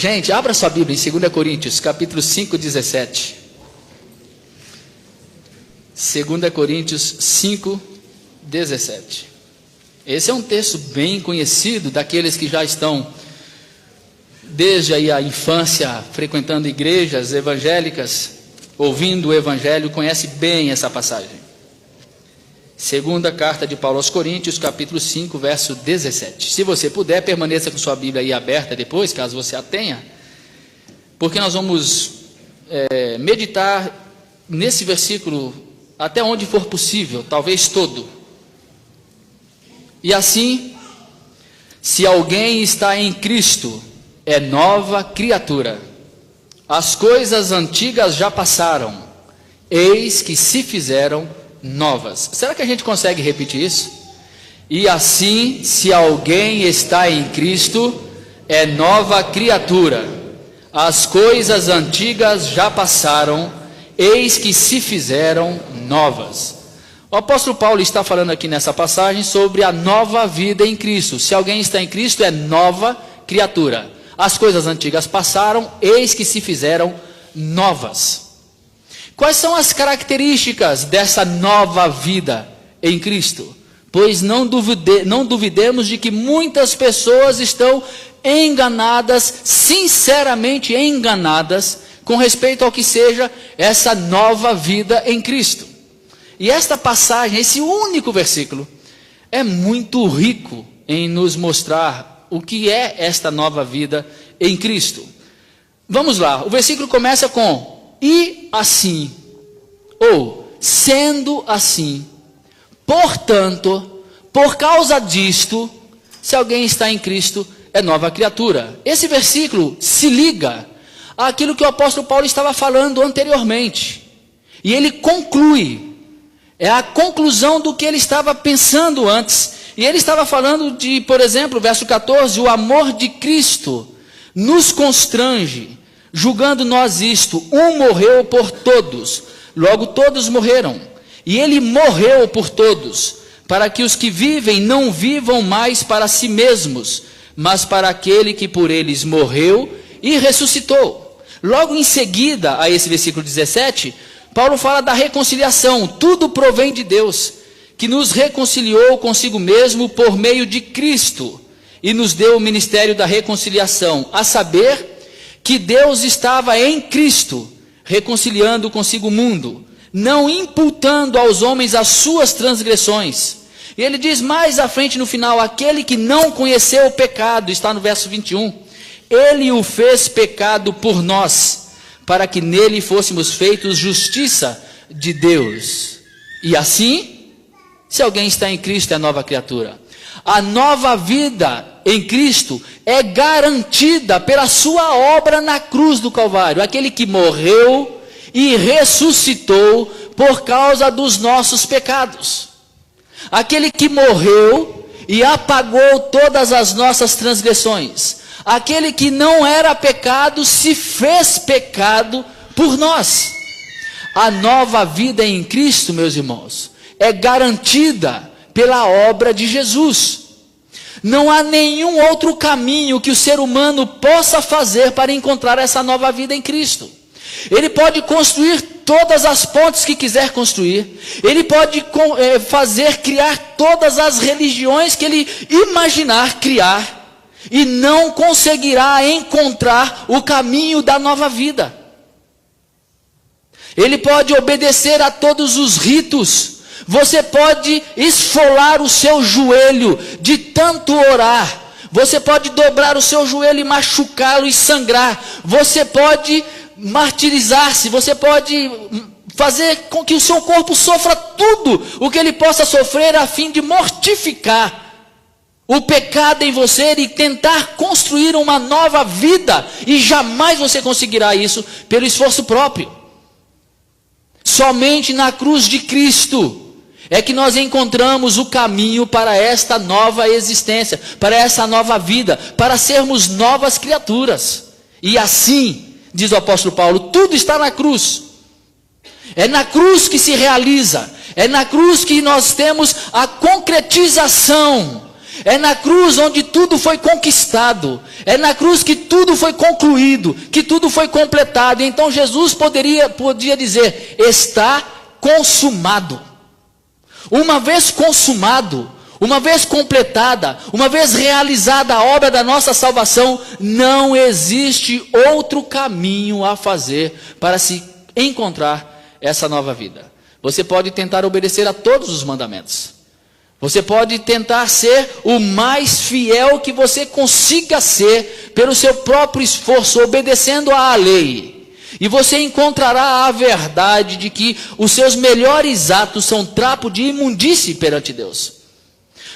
Gente, abra sua Bíblia em 2 Coríntios, capítulo 5, 17. 2 Coríntios 5, 17. Esse é um texto bem conhecido daqueles que já estão desde aí a infância frequentando igrejas evangélicas, ouvindo o evangelho, conhece bem essa passagem. Segunda carta de Paulo aos Coríntios, capítulo 5, verso 17. Se você puder, permaneça com sua Bíblia aí aberta depois, caso você a tenha, porque nós vamos meditar nesse versículo até onde for possível, talvez todo. E assim, se alguém está em Cristo, é nova criatura. As coisas antigas já passaram, eis que se fizeram novas. Será que a gente consegue repetir isso? E assim, se alguém está em Cristo, é nova criatura. As coisas antigas já passaram, eis que se fizeram novas. O apóstolo Paulo está falando aqui nessa passagem sobre a nova vida em Cristo. Se alguém está em Cristo, é nova criatura. As coisas antigas passaram, eis que se fizeram novas. Quais são as características dessa nova vida em Cristo? Pois não duvidemos de que muitas pessoas estão enganadas, sinceramente enganadas, com respeito ao que seja essa nova vida em Cristo. E esta passagem, esse único versículo, é muito rico em nos mostrar o que é esta nova vida em Cristo. Vamos lá, o versículo começa com: e assim, ou sendo assim, portanto, por causa disto, se alguém está em Cristo, é nova criatura. Esse versículo se liga àquilo que o apóstolo Paulo estava falando anteriormente, e ele conclui, é a conclusão do que ele estava pensando antes. E ele estava falando de, por exemplo, verso 14, o amor de Cristo nos constrange, julgando nós isto: um morreu por todos, logo todos morreram, e ele morreu por todos, para que os que vivem não vivam mais para si mesmos, mas para aquele que por eles morreu e ressuscitou. Logo em seguida a esse versículo 17, Paulo fala da reconciliação. Tudo provém de Deus, que nos reconciliou consigo mesmo por meio de Cristo, e nos deu o ministério da reconciliação, a saber, que Deus estava em Cristo, reconciliando consigo o mundo, não imputando aos homens as suas transgressões. E ele diz mais à frente no final: aquele que não conheceu o pecado, está no verso 21, ele o fez pecado por nós, para que nele fôssemos feitos justiça de Deus. E assim, se alguém está em Cristo, é nova criatura. A nova vida em Cristo é garantida pela sua obra na cruz do Calvário. Aquele que morreu e ressuscitou por causa dos nossos pecados. Aquele que morreu e apagou todas as nossas transgressões. Aquele que não era pecado se fez pecado por nós. A nova vida em Cristo, meus irmãos, é garantida pela obra de Jesus. Não há nenhum outro caminho que o ser humano possa fazer para encontrar essa nova vida em Cristo. Ele pode construir todas as pontes que quiser construir. Ele pode criar todas as religiões que ele imaginar criar, e não conseguirá encontrar o caminho da nova vida. Ele pode obedecer a todos os ritos. Você pode esfolar o seu joelho de tanto orar. Você pode dobrar o seu joelho e machucá-lo e sangrar. Você pode martirizar-se. Você pode fazer com que o seu corpo sofra tudo o que ele possa sofrer, a fim de mortificar o pecado em você e tentar construir uma nova vida. E jamais você conseguirá isso pelo esforço próprio. Somente na cruz de Cristo é que nós encontramos o caminho para esta nova existência, para essa nova vida, para sermos novas criaturas. E assim, diz o apóstolo Paulo, tudo está na cruz. É na cruz que se realiza, é na cruz que nós temos a concretização. É na cruz onde tudo foi conquistado. É na cruz que tudo foi concluído, que tudo foi completado. Então Jesus podia dizer: está consumado. Uma vez consumado, uma vez completada, uma vez realizada a obra da nossa salvação, não existe outro caminho a fazer para se encontrar essa nova vida. Você pode tentar obedecer a todos os mandamentos. Você pode tentar ser o mais fiel que você consiga ser pelo seu próprio esforço, obedecendo à lei. E você encontrará a verdade de que os seus melhores atos são trapo de imundície perante Deus.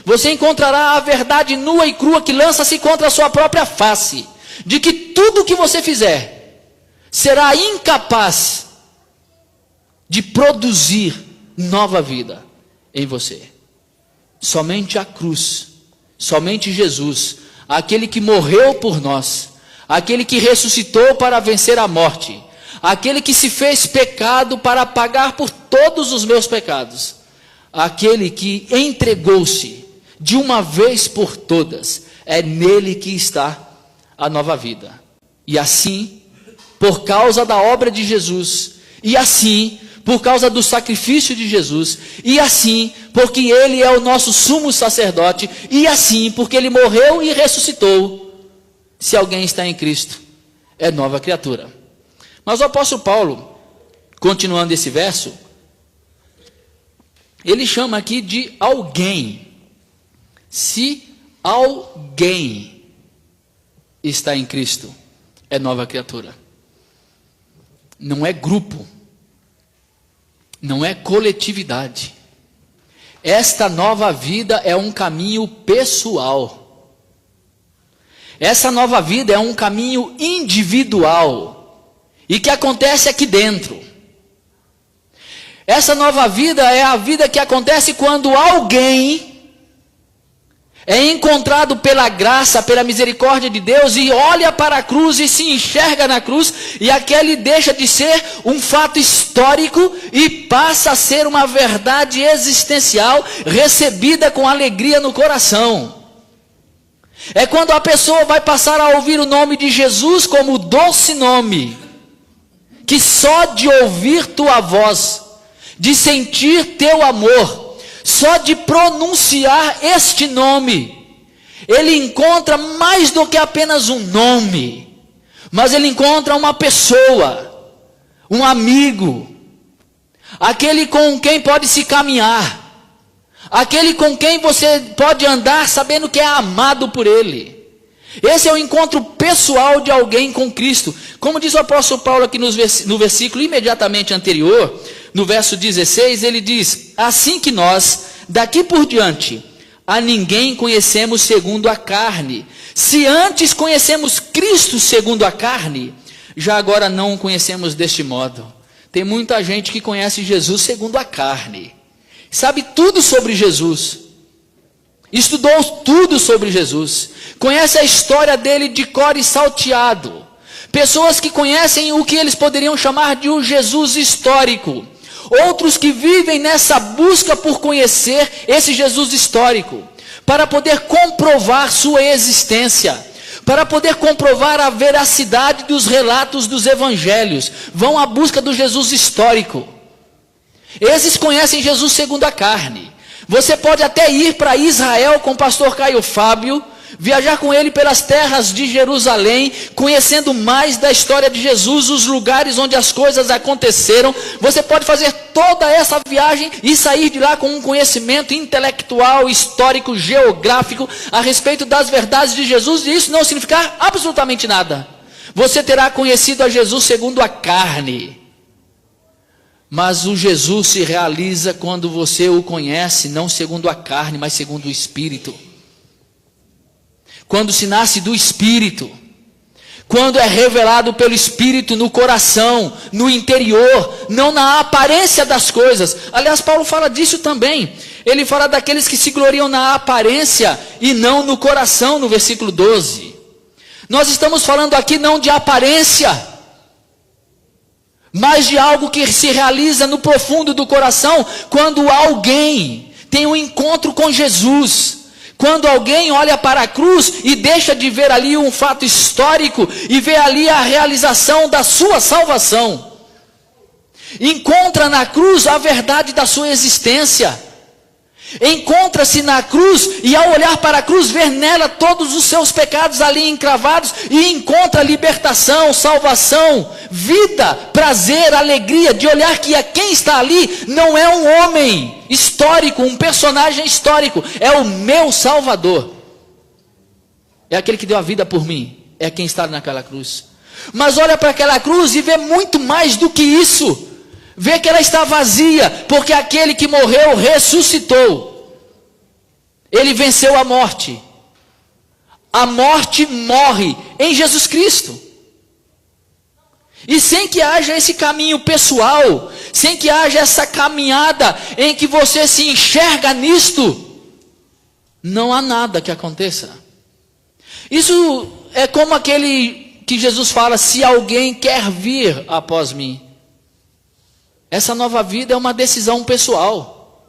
Você encontrará a verdade nua e crua que lança-se contra a sua própria face, de que tudo que você fizer será incapaz de produzir nova vida em você. Somente a cruz, somente Jesus, aquele que morreu por nós, aquele que ressuscitou para vencer a morte, aquele que se fez pecado para pagar por todos os meus pecados, aquele que entregou-se de uma vez por todas, é nele que está a nova vida. E assim, por causa da obra de Jesus, e assim, por causa do sacrifício de Jesus, e assim, porque ele é o nosso sumo sacerdote, e assim, porque ele morreu e ressuscitou, se alguém está em Cristo, é nova criatura. Mas o apóstolo Paulo, continuando esse verso, ele chama aqui de alguém. Se alguém está em Cristo, é nova criatura. Não é grupo, não é coletividade. Esta nova vida é um caminho pessoal. Essa nova vida é um caminho individual e que acontece aqui dentro. Essa nova vida é a vida que acontece quando alguém é encontrado pela graça, pela misericórdia de Deus e olha para a cruz e se enxerga na cruz, e aquele deixa de ser um fato histórico e passa a ser uma verdade existencial recebida com alegria no coração. É quando a pessoa vai passar a ouvir o nome de Jesus como doce nome, que só de ouvir tua voz, de sentir teu amor, só de pronunciar este nome, ele encontra mais do que apenas um nome, mas ele encontra uma pessoa, um amigo, aquele com quem pode se caminhar, aquele com quem você pode andar sabendo que é amado por ele. Esse é o encontro pessoal de alguém com Cristo. Como diz o apóstolo Paulo aqui no versículo imediatamente anterior, no verso 16, ele diz: assim que nós, daqui por diante, a ninguém conhecemos segundo a carne. Se antes conhecemos Cristo segundo a carne, já agora não o conhecemos deste modo. Tem muita gente que conhece Jesus segundo a carne, sabe tudo sobre Jesus, estudou tudo sobre Jesus, conhece a história dele de cor e salteado. Pessoas que conhecem o que eles poderiam chamar de um Jesus histórico. Outros que vivem nessa busca por conhecer esse Jesus histórico, para poder comprovar sua existência, para poder comprovar a veracidade dos relatos dos evangelhos. Vão à busca do Jesus histórico. Esses conhecem Jesus segundo a carne. Você pode até ir para Israel com o pastor Caio Fábio, viajar com ele pelas terras de Jerusalém, conhecendo mais da história de Jesus, os lugares onde as coisas aconteceram. Você pode fazer toda essa viagem e sair de lá com um conhecimento intelectual, histórico, geográfico, a respeito das verdades de Jesus, e isso não significar absolutamente nada. Você terá conhecido a Jesus segundo a carne. Mas o Jesus se realiza quando você o conhece, não segundo a carne, mas segundo o Espírito. Quando se nasce do Espírito, quando é revelado pelo Espírito no coração, no interior, não na aparência das coisas. Aliás, Paulo fala disso também. Ele fala daqueles que se gloriam na aparência e não no coração, no versículo 12. Nós estamos falando aqui não de aparência, mas de algo que se realiza no profundo do coração, quando alguém tem um encontro com Jesus, Quando alguém olha para a cruz e deixa de ver ali um fato histórico e vê ali a realização da sua salvação, encontra na cruz a verdade da sua existência, encontra-se na cruz e ao olhar para a cruz vê nela todos os seus pecados ali encravados e encontra libertação, salvação, vida, prazer, alegria de olhar que quem está ali não é um homem histórico, um personagem histórico, é o meu Salvador, é aquele que deu a vida por mim, é quem está naquela cruz. Mas olha para aquela cruz e vê muito mais do que isso. Vê que ela está vazia, porque aquele que morreu ressuscitou. Ele venceu a morte. A morte morre em Jesus Cristo. E sem que haja esse caminho pessoal, sem que haja essa caminhada em que você se enxerga nisto, não há nada que aconteça. Isso é como aquele que Jesus fala: se alguém quer vir após mim. Essa nova vida é uma decisão pessoal.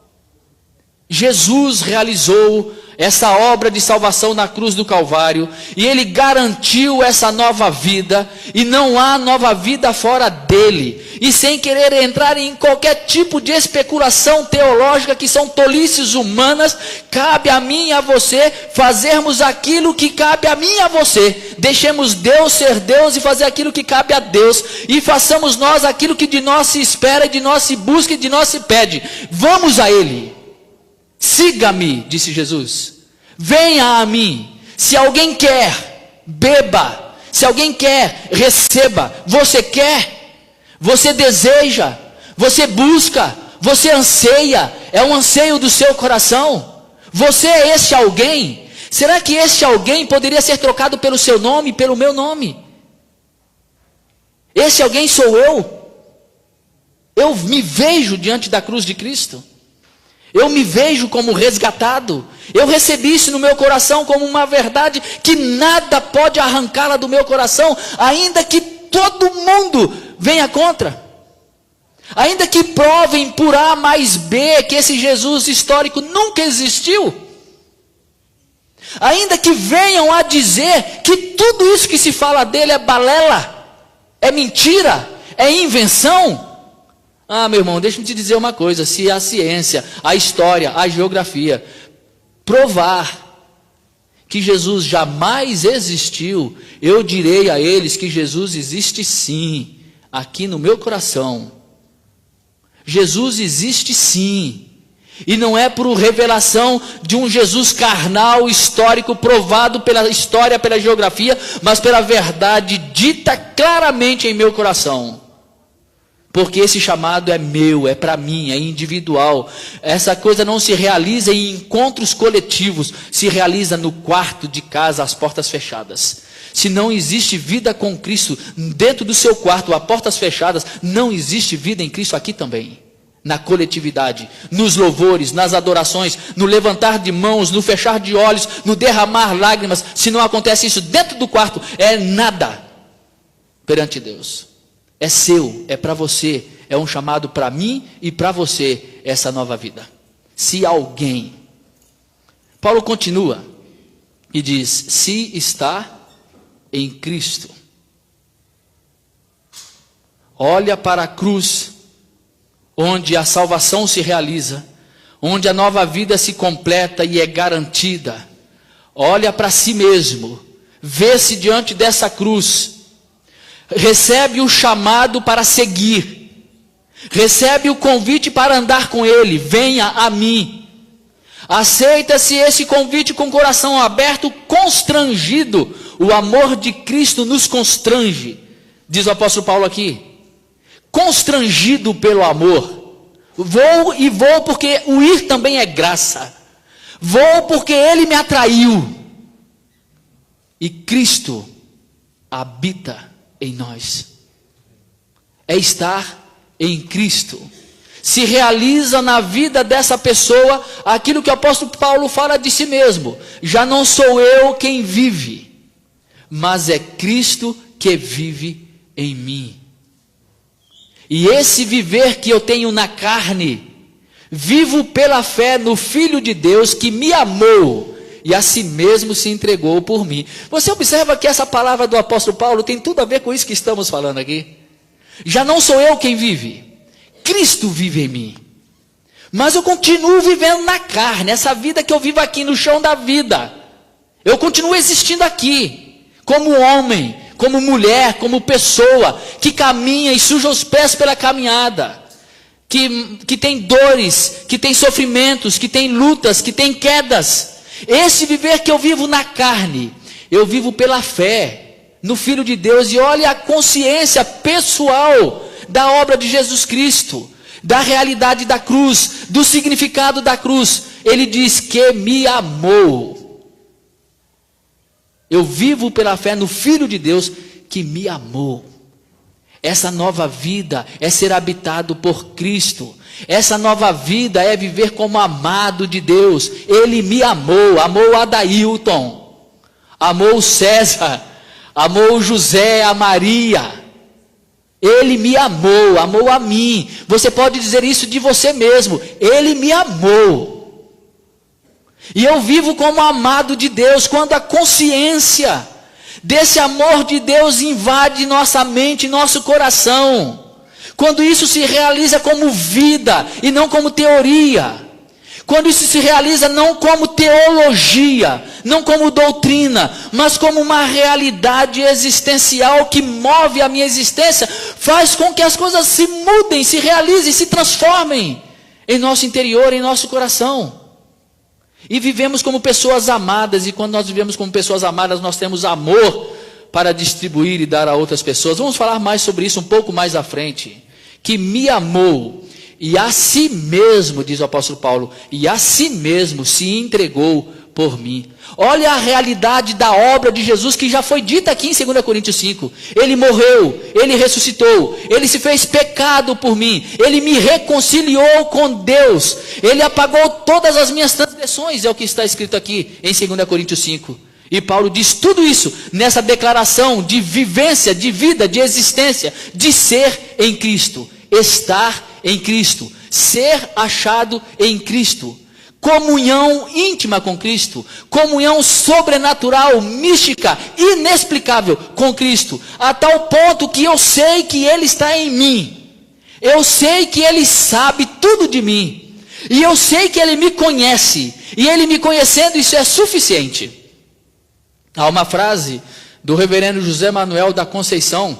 Jesus realizou essa obra de salvação na cruz do Calvário, e Ele garantiu essa nova vida, e não há nova vida fora dele. E sem querer entrar em qualquer tipo de especulação teológica, que são tolices humanas, cabe a mim e a você fazermos aquilo que cabe a mim e a você. Deixemos Deus ser Deus e fazer aquilo que cabe a Deus, e façamos nós aquilo que de nós se espera, e de nós se busca, e de nós se pede. Vamos a Ele. Siga-me, disse Jesus. Venha a mim. Se alguém quer, beba. Se alguém quer, receba. Você quer, você deseja, você busca, você anseia. É um anseio do seu coração. Você é esse alguém. Será que esse alguém poderia ser trocado pelo seu nome, pelo meu nome? Esse alguém sou eu. Eu me vejo diante da cruz de Cristo. Eu me vejo como resgatado. Eu recebi isso no meu coração como uma verdade que nada pode arrancá-la do meu coração, ainda que todo mundo venha contra. Ainda que provem por A mais B que esse Jesus histórico nunca existiu. Ainda que venham a dizer que tudo isso que se fala dele é balela, é mentira, é invenção. Ah, meu irmão, deixa eu te dizer uma coisa: se a ciência, a história, a geografia provar que Jesus jamais existiu, eu direi a eles que Jesus existe sim, aqui no meu coração. Jesus existe sim, e não é por revelação de um Jesus carnal, histórico, provado pela história, pela geografia, mas pela verdade dita claramente em meu coração. Porque esse chamado é meu, é para mim, é individual. Essa coisa não se realiza em encontros coletivos, se realiza no quarto de casa, às portas fechadas. Se não existe vida com Cristo dentro do seu quarto, a portas fechadas, não existe vida em Cristo aqui também. Na coletividade, nos louvores, nas adorações, no levantar de mãos, no fechar de olhos, no derramar lágrimas. Se não acontece isso dentro do quarto, é nada perante Deus. É seu, é para você, é um chamado para mim e para você, essa nova vida. Se alguém, Paulo continua e diz: se está em Cristo, olha para a cruz, onde a salvação se realiza, onde a nova vida se completa e é garantida. Olha para si mesmo, vê-se diante dessa cruz, recebe o chamado para seguir, recebe o convite para andar com Ele. Venha a mim. Aceita-se esse convite com o coração aberto, constrangido. O amor de Cristo nos constrange, diz o apóstolo Paulo aqui. Constrangido pelo amor. Vou porque o ir também é graça. Vou porque Ele me atraiu. E Cristo habita em nós. É estar em Cristo. Se realiza na vida dessa pessoa aquilo que o apóstolo Paulo fala de si mesmo: já não sou eu quem vive, mas é Cristo que vive em mim. E esse viver que eu tenho na carne, vivo pela fé no Filho de Deus que me amou e a si mesmo se entregou por mim. Você observa que essa palavra do apóstolo Paulo tem tudo a ver com isso que estamos falando aqui. Já não sou eu quem vive, Cristo vive em mim. Mas eu continuo vivendo na carne, essa vida que eu vivo aqui no chão da vida. Eu continuo existindo aqui, como homem, como mulher, como pessoa, que caminha e suja os pés pela caminhada, que tem dores, que tem sofrimentos, que tem lutas, que tem quedas. Esse viver que eu vivo na carne, eu vivo pela fé no Filho de Deus, e olha a consciência pessoal da obra de Jesus Cristo, da realidade da cruz, do significado da cruz. Ele diz que me amou. Eu vivo pela fé no Filho de Deus que me amou. Essa nova vida é ser habitado por Cristo. Essa nova vida é viver como amado de Deus. Ele me amou, amou Adailton, amou César, amou José, a Maria. Ele me amou, amou a mim. Você pode dizer isso de você mesmo. Ele me amou. E eu vivo como amado de Deus. Quando a consciência desse amor de Deus invade nossa mente e nosso coração. Quando isso se realiza como vida e não como teoria. Quando isso se realiza não como teologia, não como doutrina, mas como uma realidade existencial que move a minha existência, faz com que as coisas se mudem, se realizem, se transformem em nosso interior, em nosso coração. E vivemos como pessoas amadas, e quando nós vivemos como pessoas amadas, nós temos amor para distribuir e dar a outras pessoas. Vamos falar mais sobre isso um pouco mais à frente. Que me amou. E a si mesmo, diz o apóstolo Paulo, e a si mesmo se entregou por mim. Olha a realidade da obra de Jesus que já foi dita aqui em 2 Coríntios 5. Ele morreu, ele ressuscitou, ele se fez pecado por mim, ele me reconciliou com Deus, ele apagou todas as minhas transgressões, é o que está escrito aqui em 2 Coríntios 5. E Paulo diz tudo isso nessa declaração de vivência, de vida, de existência, de ser em Cristo, estar em Cristo, ser achado em Cristo, comunhão íntima com Cristo, comunhão sobrenatural, mística, inexplicável com Cristo, a tal ponto que eu sei que Ele está em mim, eu sei que Ele sabe tudo de mim, e eu sei que Ele me conhece, e Ele me conhecendo, isso é suficiente. Há uma frase do reverendo José Manuel da Conceição,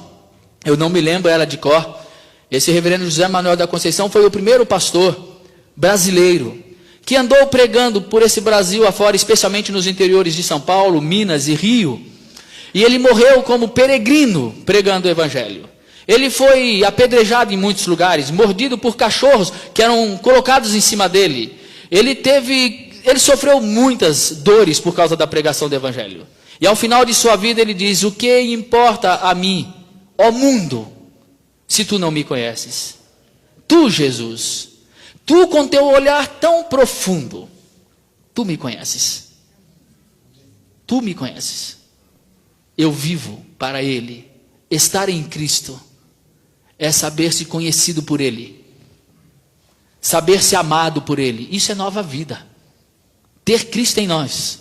eu não me lembro ela de cor. Esse reverendo José Manuel da Conceição foi o primeiro pastor brasileiro que andou pregando por esse Brasil afora, especialmente nos interiores de São Paulo, Minas e Rio. E ele morreu como peregrino pregando o evangelho. Ele foi apedrejado em muitos lugares, mordido por cachorros que eram colocados em cima dele. Ele sofreu muitas dores por causa da pregação do evangelho. E ao final de sua vida ele diz: o que importa a mim, ó mundo, se tu não me conheces? Tu, Jesus, tu com teu olhar tão profundo, tu me conheces. Tu me conheces. Eu vivo para Ele. Estar em Cristo é saber-se conhecido por Ele, saber-se amado por Ele. Isso é nova vida. Ter Cristo em nós.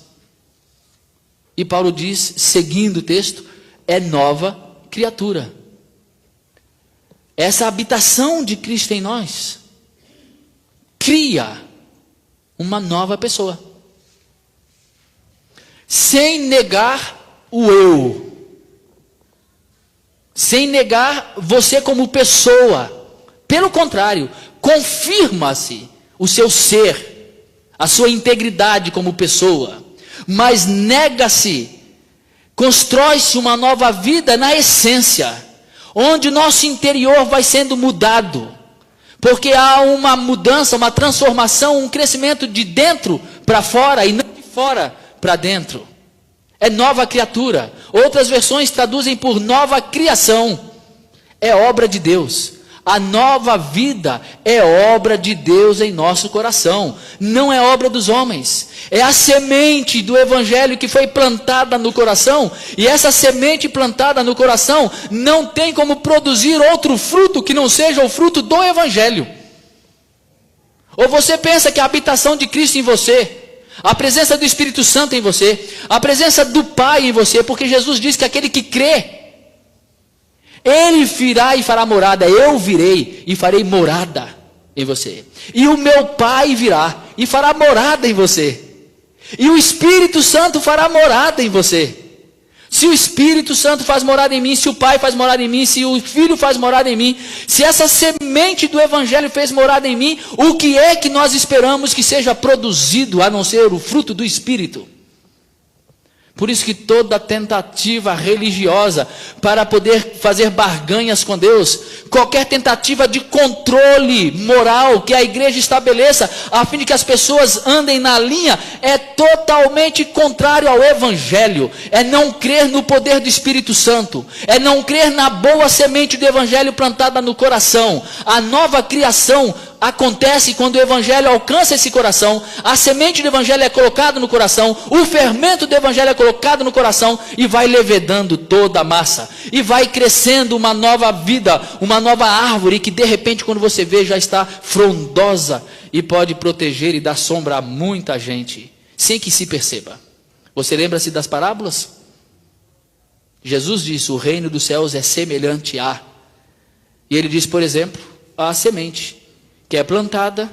E Paulo diz, seguindo o texto, é nova criatura. Essa habitação de Cristo em nós cria uma nova pessoa, sem negar o eu, sem negar você como pessoa. Pelo contrário, confirma-se o seu ser, a sua integridade como pessoa, mas nega-se, constrói-se uma nova vida na essência, onde o nosso interior vai sendo mudado, porque há uma mudança, uma transformação, um crescimento de dentro para fora e não de fora para dentro. É nova criatura. Outras versões traduzem por nova criação. É obra de Deus. A nova vida é obra de Deus em nosso coração, não é obra dos homens. É a semente do evangelho que foi plantada no coração, e essa semente plantada no coração não tem como produzir outro fruto que não seja o fruto do evangelho. Ou você pensa que a habitação de Cristo em você, a presença do Espírito Santo em você, a presença do Pai em você, porque Jesus diz que aquele que crê, Ele virá e fará morada, eu virei e farei morada em você, e o meu Pai virá e fará morada em você, e o Espírito Santo fará morada em você. Se o Espírito Santo faz morada em mim, se o Pai faz morada em mim, se o Filho faz morada em mim, se essa semente do Evangelho fez morada em mim, o que é que nós esperamos que seja produzido, a não ser o fruto do Espírito? Por isso que toda tentativa religiosa para poder fazer barganhas com Deus, qualquer tentativa de controle moral que a igreja estabeleça, a fim de que as pessoas andem na linha, é totalmente contrário ao Evangelho. É não crer no poder do Espírito Santo, é não crer na boa semente do Evangelho plantada no coração. A nova criação acontece quando o Evangelho alcança esse coração, a semente do Evangelho é colocada no coração, o fermento do Evangelho é colocado no coração e vai levedando toda a massa, e vai crescendo uma nova vida, uma nova árvore que de repente quando você vê já está frondosa e pode proteger e dar sombra a muita gente, sem que se perceba. Você lembra-se das parábolas? Jesus disse, o reino dos céus é semelhante a, e ele diz, por exemplo, a semente que é plantada,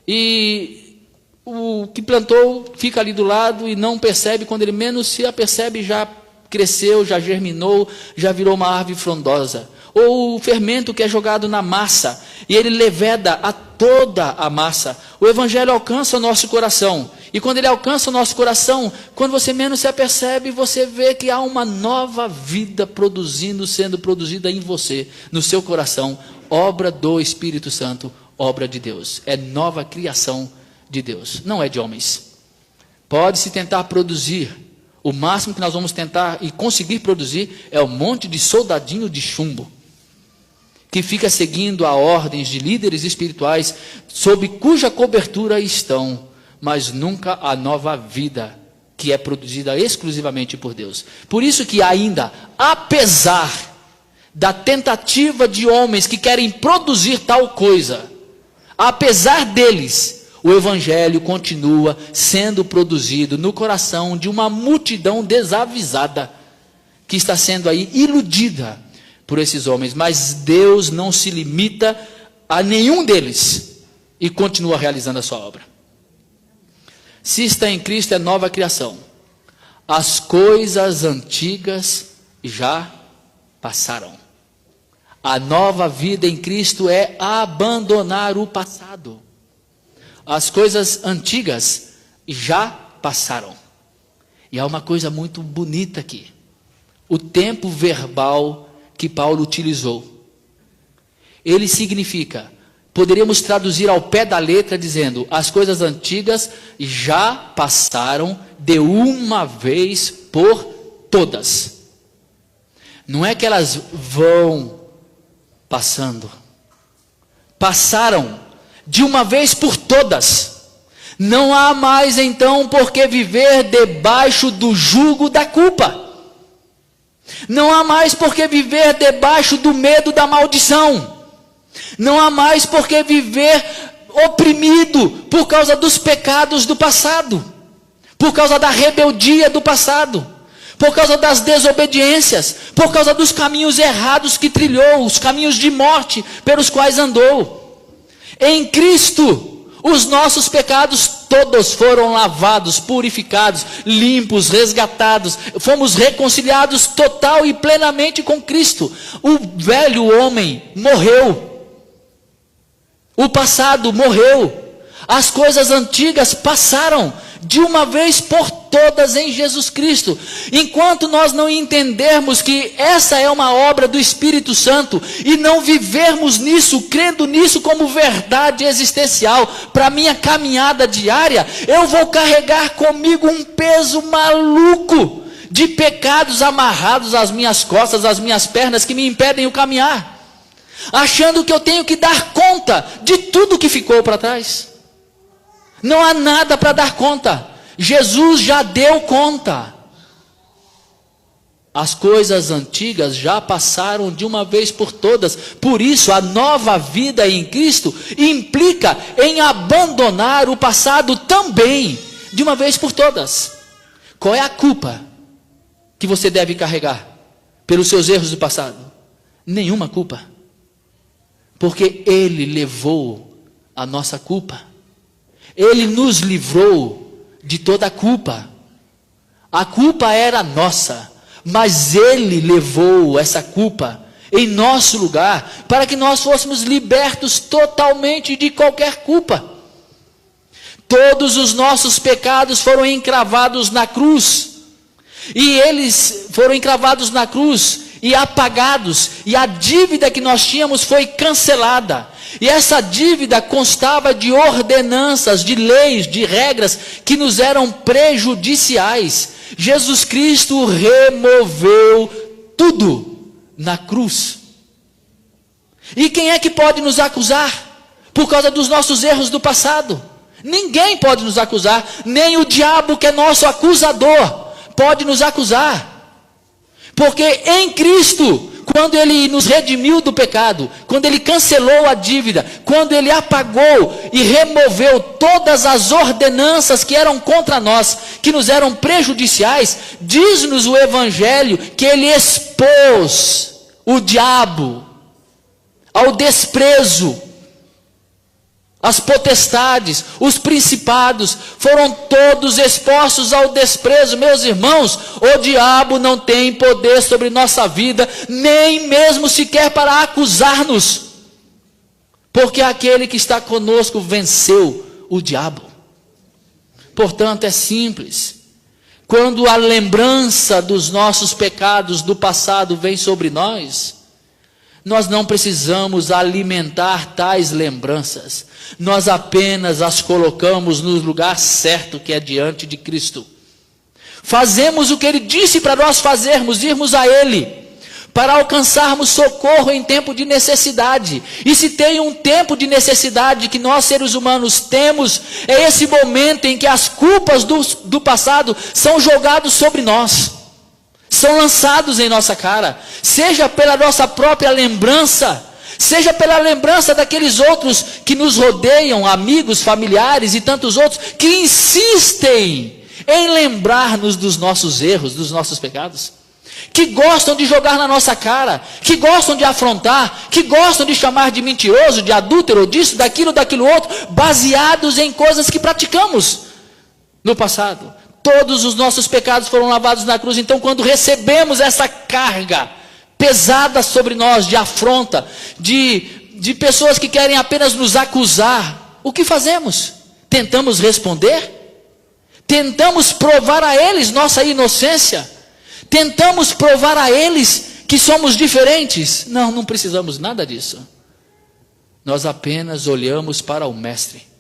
e o que plantou fica ali do lado e não percebe, quando ele menos se apercebe, já cresceu, já germinou, já virou uma árvore frondosa. Ou o fermento que é jogado na massa, e ele leveda a toda a massa. O Evangelho alcança o nosso coração, e quando ele alcança o nosso coração, quando você menos se apercebe, você vê que há uma nova vida sendo produzida em você, no seu coração, obra do Espírito Santo, obra de Deus, é nova criação de Deus, não é de homens. Pode-se tentar produzir, o máximo que nós vamos tentar e conseguir produzir é um monte de soldadinho de chumbo, que fica seguindo a ordens de líderes espirituais, sob cuja cobertura estão, mas nunca a nova vida, que é produzida exclusivamente por Deus. Por isso que ainda, apesar da tentativa de homens que querem produzir tal coisa, apesar deles, o Evangelho continua sendo produzido no coração de uma multidão desavisada, que está sendo aí iludida por esses homens, mas Deus não se limita a nenhum deles, e continua realizando a sua obra. Se está em Cristo é nova criação, as coisas antigas já passaram. A nova vida em Cristo é abandonar o passado. As coisas antigas já passaram. E há uma coisa muito bonita aqui. O tempo verbal que Paulo utilizou. Ele significa, poderíamos traduzir ao pé da letra dizendo, as coisas antigas já passaram de uma vez por todas. Não é que elas vão passando, passaram de uma vez por todas. Não há mais então por que viver debaixo do jugo da culpa. Não há mais por que viver debaixo do medo da maldição. Não há mais por que viver oprimido por causa dos pecados do passado, por causa da rebeldia do passado, por causa das desobediências, por causa dos caminhos errados que trilhou, os caminhos de morte pelos quais andou. Em Cristo, os nossos pecados todos foram lavados, purificados, limpos, resgatados. Fomos reconciliados total e plenamente com Cristo. O velho homem morreu. O passado morreu. As coisas antigas passaram de uma vez por todas em Jesus Cristo. Enquanto nós não entendermos que essa é uma obra do Espírito Santo e não vivermos nisso, crendo nisso como verdade existencial para a minha caminhada diária, eu vou carregar comigo um peso maluco de pecados amarrados às minhas costas, às minhas pernas, que me impedem o caminhar, achando que eu tenho que dar conta de tudo que ficou para trás. Não há nada para dar conta. Jesus já deu conta. As coisas antigas já passaram de uma vez por todas. Por isso, a nova vida em Cristo implica em abandonar o passado também, de uma vez por todas. Qual é a culpa que você deve carregar pelos seus erros do passado? Nenhuma culpa. Porque Ele levou a nossa culpa. Ele nos livrou de toda a culpa. A culpa era nossa, mas Ele levou essa culpa em nosso lugar, para que nós fôssemos libertos totalmente de qualquer culpa. Todos os nossos pecados foram encravados na cruz, e eles foram encravados na cruz e apagados, e a dívida que nós tínhamos foi cancelada. E essa dívida constava de ordenanças, de leis, de regras que nos eram prejudiciais. Jesus Cristo removeu tudo na cruz. E quem é que pode nos acusar por causa dos nossos erros do passado? Ninguém pode nos acusar, nem o diabo, que é nosso acusador, pode nos acusar. Porque em Cristo, quando Ele nos redimiu do pecado, quando Ele cancelou a dívida, quando Ele apagou e removeu todas as ordenanças que eram contra nós, que nos eram prejudiciais, diz-nos o Evangelho que Ele expôs o diabo ao desprezo. As potestades, os principados, foram todos expostos ao desprezo. Meus irmãos, o diabo não tem poder sobre nossa vida, nem mesmo sequer para acusar-nos, porque aquele que está conosco venceu o diabo. Portanto, é simples. Quando a lembrança dos nossos pecados do passado vem sobre nós não precisamos alimentar tais lembranças. Nós apenas as colocamos no lugar certo, que é diante de Cristo. Fazemos o que Ele disse para nós fazermos, irmos a Ele, para alcançarmos socorro em tempo de necessidade. E se tem um tempo de necessidade que nós seres humanos temos, é esse momento em que as culpas do passado são jogadas sobre nós, são lançados em nossa cara, seja pela nossa própria lembrança, seja pela lembrança daqueles outros que nos rodeiam, amigos, familiares e tantos outros, que insistem em lembrar-nos dos nossos erros, dos nossos pecados, que gostam de jogar na nossa cara, que gostam de afrontar, que gostam de chamar de mentiroso, de adúltero, disso, daquilo outro, baseados em coisas que praticamos no passado. Todos os nossos pecados foram lavados na cruz. Então, quando recebemos essa carga pesada sobre nós, de afronta, de pessoas que querem apenas nos acusar, o que fazemos? Tentamos responder? Tentamos provar a eles nossa inocência? Tentamos provar a eles que somos diferentes? Não precisamos nada disso. Nós apenas olhamos para o Mestre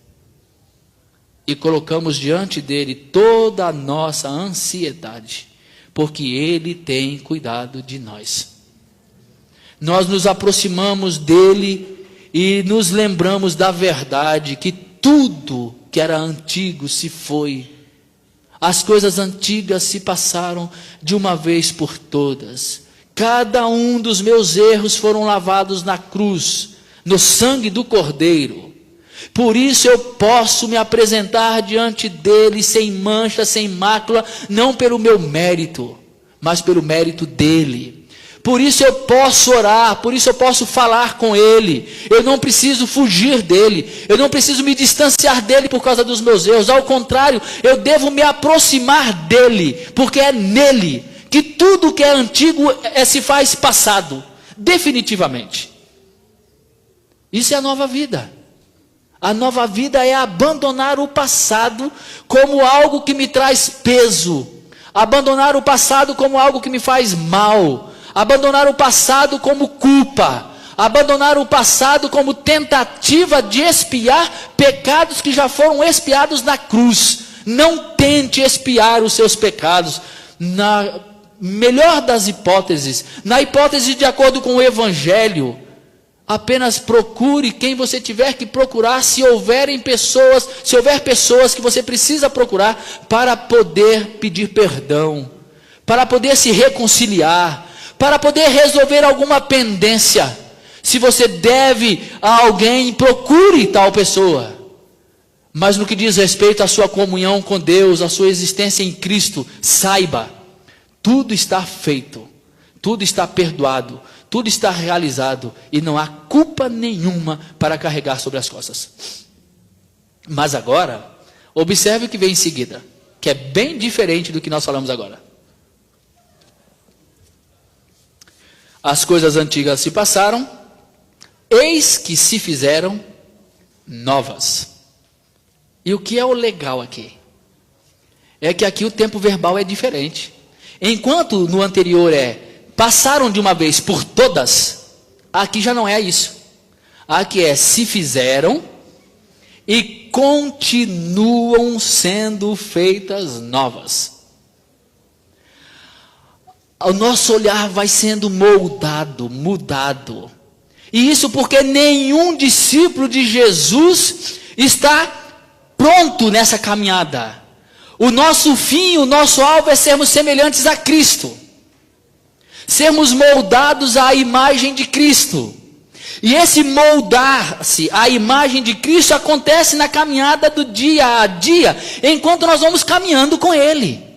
e colocamos diante dele toda a nossa ansiedade, porque Ele tem cuidado de nós. Nós nos aproximamos dele e nos lembramos da verdade, que tudo que era antigo se foi. As coisas antigas se passaram de uma vez por todas. Cada um dos meus erros foram lavados na cruz, no sangue do Cordeiro. Por isso eu posso me apresentar diante dele sem mancha, sem mácula, não pelo meu mérito, mas pelo mérito dele. Por isso eu posso orar, por isso eu posso falar com ele. Eu não preciso fugir dele, eu não preciso me distanciar dele por causa dos meus erros. Ao contrário, eu devo me aproximar dele, porque é nele que tudo que é antigo se faz passado, definitivamente. Isso é a nova vida. A nova vida é abandonar o passado como algo que me traz peso, abandonar o passado como algo que me faz mal, abandonar o passado como culpa, abandonar o passado como tentativa de expiar pecados que já foram expiados na cruz. Não tente expiar os seus pecados. Na melhor das hipóteses, na hipótese de acordo com o Evangelho, apenas procure quem você tiver que procurar, se houver pessoas que você precisa procurar para poder pedir perdão, para poder se reconciliar, para poder resolver alguma pendência. Se você deve a alguém, procure tal pessoa. Mas no que diz respeito à sua comunhão com Deus, à sua existência em Cristo, saiba, tudo está feito, tudo está perdoado, tudo está realizado e não há culpa nenhuma para carregar sobre as costas. Mas agora, observe o que vem em seguida, que é bem diferente do que nós falamos agora. As coisas antigas se passaram, eis que se fizeram novas. E o que é o legal aqui? É que aqui o tempo verbal é diferente. Enquanto no anterior passaram de uma vez por todas, aqui já não é isso. Aqui é se fizeram e continuam sendo feitas novas. O nosso olhar vai sendo moldado, mudado. E isso porque nenhum discípulo de Jesus está pronto nessa caminhada. O nosso fim, o nosso alvo é sermos semelhantes a Cristo. Sermos moldados à imagem de Cristo. E esse moldar-se à imagem de Cristo acontece na caminhada do dia a dia, enquanto nós vamos caminhando com Ele.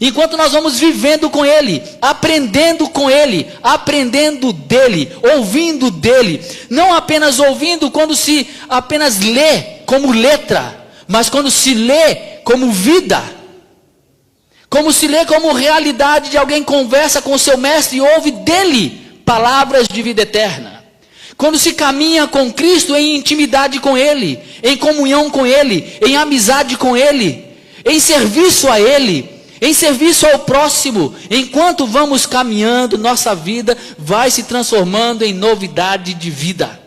Enquanto nós vamos vivendo com Ele, aprendendo com Ele, aprendendo dEle, ouvindo dEle. Não apenas ouvindo quando se apenas lê como letra, mas quando se lê como vida. Como se lê como realidade de alguém conversa com o seu mestre e ouve dEle palavras de vida eterna. Quando se caminha com Cristo em intimidade com Ele, em comunhão com Ele, em amizade com Ele, em serviço a Ele, em serviço ao próximo, enquanto vamos caminhando, nossa vida vai se transformando em novidade de vida.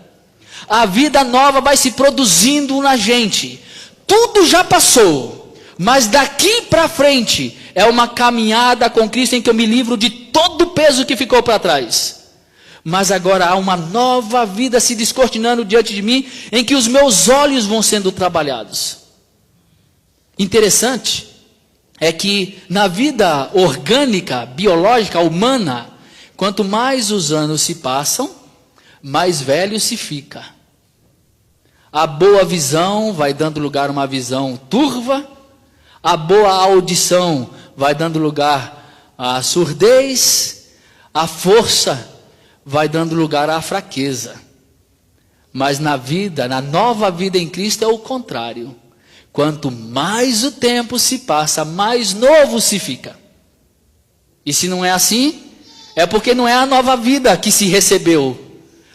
A vida nova vai se produzindo na gente. Tudo já passou, mas daqui para frente é uma caminhada com Cristo em que eu me livro de todo o peso que ficou para trás. Mas agora há uma nova vida se descortinando diante de mim, em que os meus olhos vão sendo trabalhados. Interessante é que na vida orgânica, biológica, humana, quanto mais os anos se passam, mais velho se fica. A boa visão vai dando lugar a uma visão turva, a boa audição vai dando lugar à surdez, a força vai dando lugar à fraqueza. Mas na vida, na nova vida em Cristo é o contrário. Quanto mais o tempo se passa, mais novo se fica. E se não é assim, é porque não é a nova vida que se recebeu.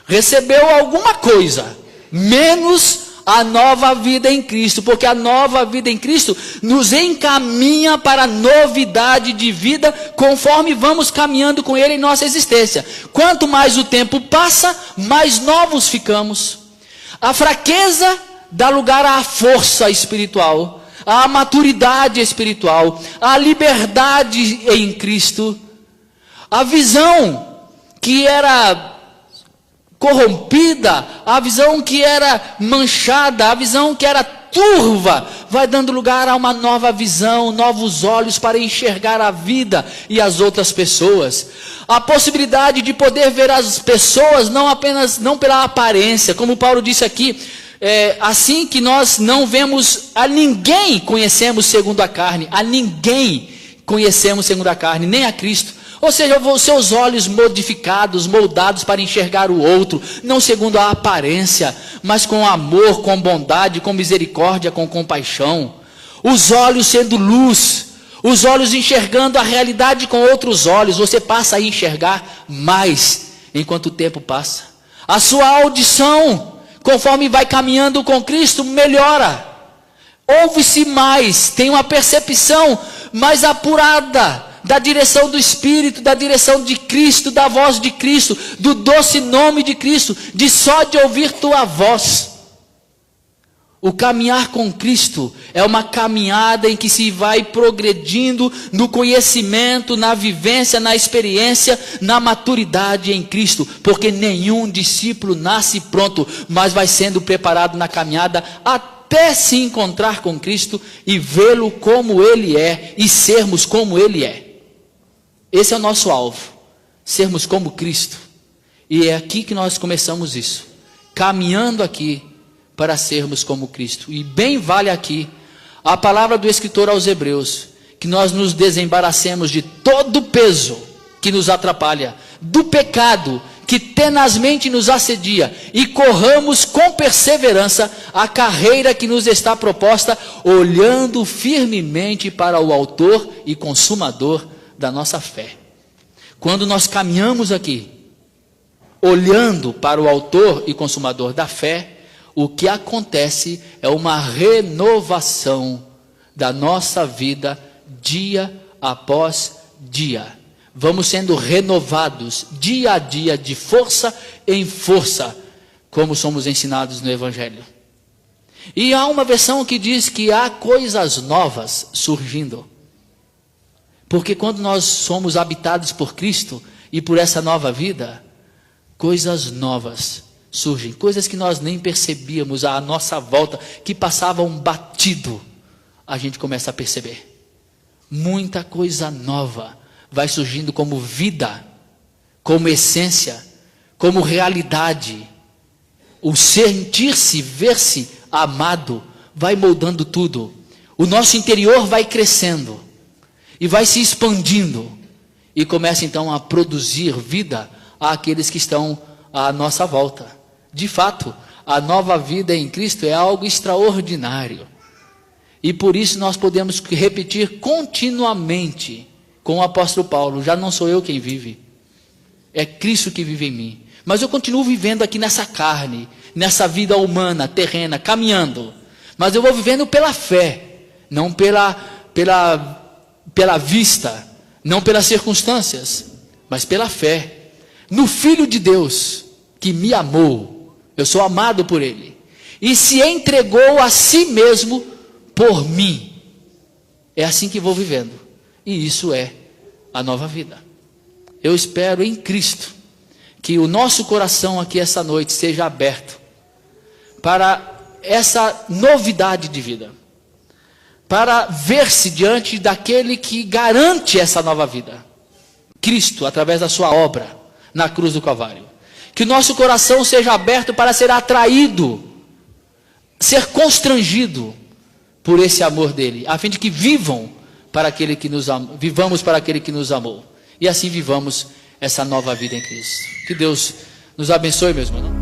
Recebeu alguma coisa, menos a nova vida em Cristo. Porque a nova vida em Cristo nos encaminha para a novidade de vida, conforme vamos caminhando com Ele em nossa existência. Quanto mais o tempo passa, mais novos ficamos. A fraqueza dá lugar à força espiritual, à maturidade espiritual, à liberdade em Cristo. A visão que era corrompida, a visão que era manchada, a visão que era turva, vai dando lugar a uma nova visão, novos olhos para enxergar a vida e as outras pessoas. A possibilidade de poder ver as pessoas não pela aparência, como Paulo disse aqui, assim que nós não vemos a ninguém conhecemos segundo a carne, a ninguém conhecemos segundo a carne, nem a Cristo. Ou seja, os seus olhos modificados, moldados para enxergar o outro, não segundo a aparência, mas com amor, com bondade, com misericórdia, com compaixão. Os olhos sendo luz, os olhos enxergando a realidade com outros olhos, você passa a enxergar mais enquanto o tempo passa. A sua audição, conforme vai caminhando com Cristo, melhora. Ouve-se mais, tem uma percepção mais apurada da direção do Espírito, da direção de Cristo, da voz de Cristo, do doce nome de Cristo, de só de ouvir tua voz. O caminhar com Cristo é uma caminhada em que se vai progredindo no conhecimento, na vivência, na experiência, na maturidade em Cristo, porque nenhum discípulo nasce pronto, mas vai sendo preparado na caminhada até se encontrar com Cristo e vê-lo como Ele é e sermos como Ele é. Esse é o nosso alvo, sermos como Cristo. E é aqui que nós começamos isso, caminhando aqui para sermos como Cristo. E bem vale aqui a palavra do escritor aos Hebreus, que nós nos desembaracemos de todo o peso que nos atrapalha, do pecado que tenazmente nos assedia, e corramos com perseverança a carreira que nos está proposta, olhando firmemente para o autor e consumador da nossa fé. Quando nós caminhamos aqui, olhando para o autor e consumador da fé, o que acontece é uma renovação da nossa vida dia após dia. Vamos sendo renovados dia a dia, de força em força, como somos ensinados no Evangelho. E há uma versão que diz que há coisas novas surgindo. Porque quando nós somos habitados por Cristo e por essa nova vida, coisas novas surgem, coisas que nós nem percebíamos à nossa volta, que passavam batido, a gente começa a perceber. Muita coisa nova vai surgindo como vida, como essência, como realidade. O sentir-se, ver-se amado, vai moldando tudo. O nosso interior vai crescendo e vai se expandindo, e começa então a produzir vida àqueles que estão à nossa volta. De fato, a nova vida em Cristo é algo extraordinário. E por isso nós podemos repetir continuamente com o apóstolo Paulo: já não sou eu quem vive, é Cristo que vive em mim. Mas eu continuo vivendo aqui nessa carne, nessa vida humana, terrena, caminhando. Mas eu vou vivendo pela fé, não pela vista, não pelas circunstâncias, mas pela fé. No Filho de Deus, que me amou, eu sou amado por Ele, e se entregou a si mesmo por mim. É assim que vou vivendo, e isso é a nova vida. Eu espero em Cristo que o nosso coração aqui essa noite seja aberto para essa novidade de vida, para ver-se diante daquele que garante essa nova vida, Cristo, através da sua obra na cruz do Calvário. Que o nosso coração seja aberto para ser atraído, ser constrangido por esse amor dele, a fim de que vivamos para aquele que nos amou, e assim vivamos essa nova vida em Cristo. Que Deus nos abençoe, meus irmãos.